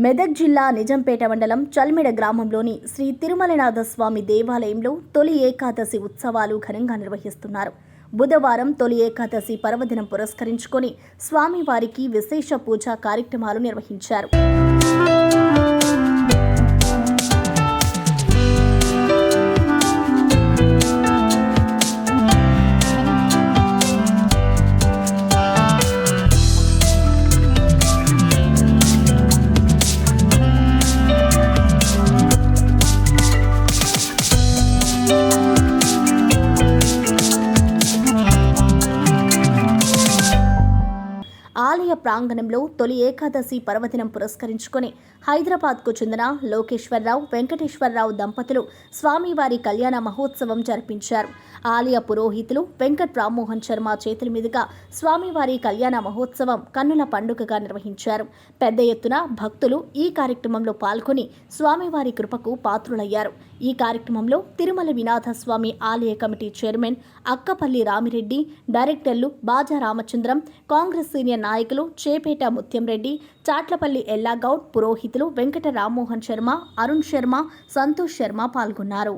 మెదక్ జిల్లా నిజంపేట మండలం చల్మెడ గ్రామంలోని శ్రీ తిరుమలనాథ స్వామి దేవాలయంలో తొలి ఏకాదశి ఉత్సవాలు ఘనంగా నిర్వహిస్తున్నారు. బుధవారం తొలి ఏకాదశి పర్వదినం పురస్కరించుకొని స్వామివారికి విశేష పూజా కార్యక్రమాలు నిర్వహించారు. ఆలయ ప్రాంగణంలో తొలి ఏకాదశి పర్వదినం పురస్కరించుకొని హైదరాబాద్కు చెందిన లోకేశ్వరరావు, వెంకటేశ్వరరావు దంపతులు స్వామివారి కళ్యాణ మహోత్సవం జరిపించారు. ఆలయ పురోహితులు వెంకట్ రామ్మోహన్ శర్మ చేతుల మీదుగా స్వామివారి కళ్యాణ మహోత్సవం కన్నుల పండుగగా నిర్వహించారు. పెద్ద ఎత్తున భక్తులు ఈ కార్యక్రమంలో పాల్గొని స్వామివారి కృపకు పాత్రులయ్యారు. ఈ కార్యక్రమంలో తిరుమల వినాథ స్వామి ఆలయ కమిటీ చైర్మన్ అక్కపల్లి రామిరెడ్డి, డైరెక్టర్లు బాజా రామచంద్రం, కాంగ్రెస్ సీనియర్ నాయకులు చేపేట ముత్యంరెడ్డి, చాట్లపల్లి ఎల్లాగౌడ్, పురోహితులు వెంకట రామ్మోహన్ శర్మ, అరుణ్ శర్మ, సంతోష్ శర్మ పాల్గొన్నారు.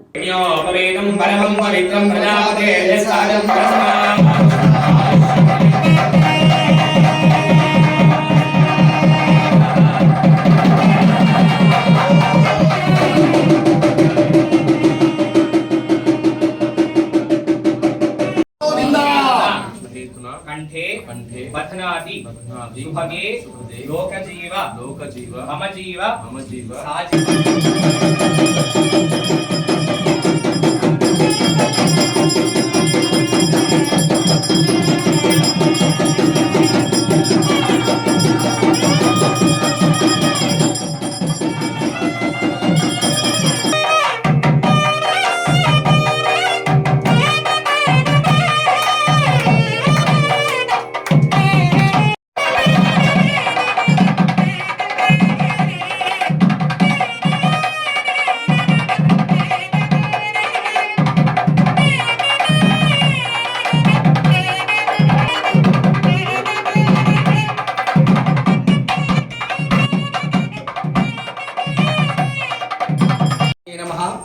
कंठे बध्नाति सुभगे लोकजीव मम जीव साजी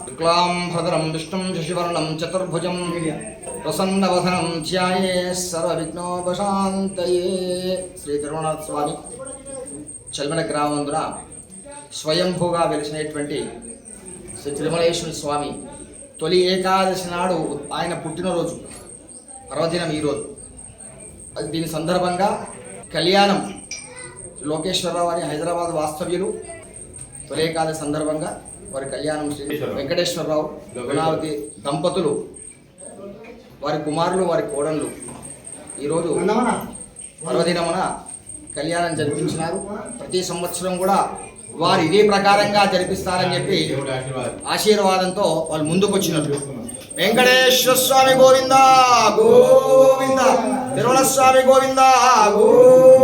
शुक्लांभरधरं विष्णुं शशिवर्णं चतुर्भुजं प्रसन्नवदनं ध्यायेत् सर्वविघ्नोपशान्तये. శ్రీ తిరుమలనాథ స్వామి చల్మెడ గ్రామంలో స్వయంభూగా వెలిసినటువంటి శ్రీ తిరుమలేశ్వర స్వామి తొలి ఏకాదశి నాడు ఆయన పుట్టినరోజు పర్వదినం ఈరోజు. దీని సందర్భంగా కళ్యాణం లోకేశ్వరరావు వారి హైదరాబాద్ వాస్తవ్యులు తొలి ఏకాదశి సందర్భంగా వారి కళ్యాణం శ్రీ వెంకటేశ్వరరావు గుణావతి దంపతులు, వారి కుమారులు, వారి కోడళ్ళు ఈరోజు పర్వదినమున కళ్యాణం జరిపించినారు. ప్రతి సంవత్సరం కూడా వారు ఇదే ప్రకారంగా జరిపిస్తారని చెప్పి ఆశీర్వాదంతో వాళ్ళు ముందుకు వచ్చినట్లు. వెంకటేశ్వర స్వామి గోవింద గోవింద, తిరుమల స్వామి గోవింద గోవింద.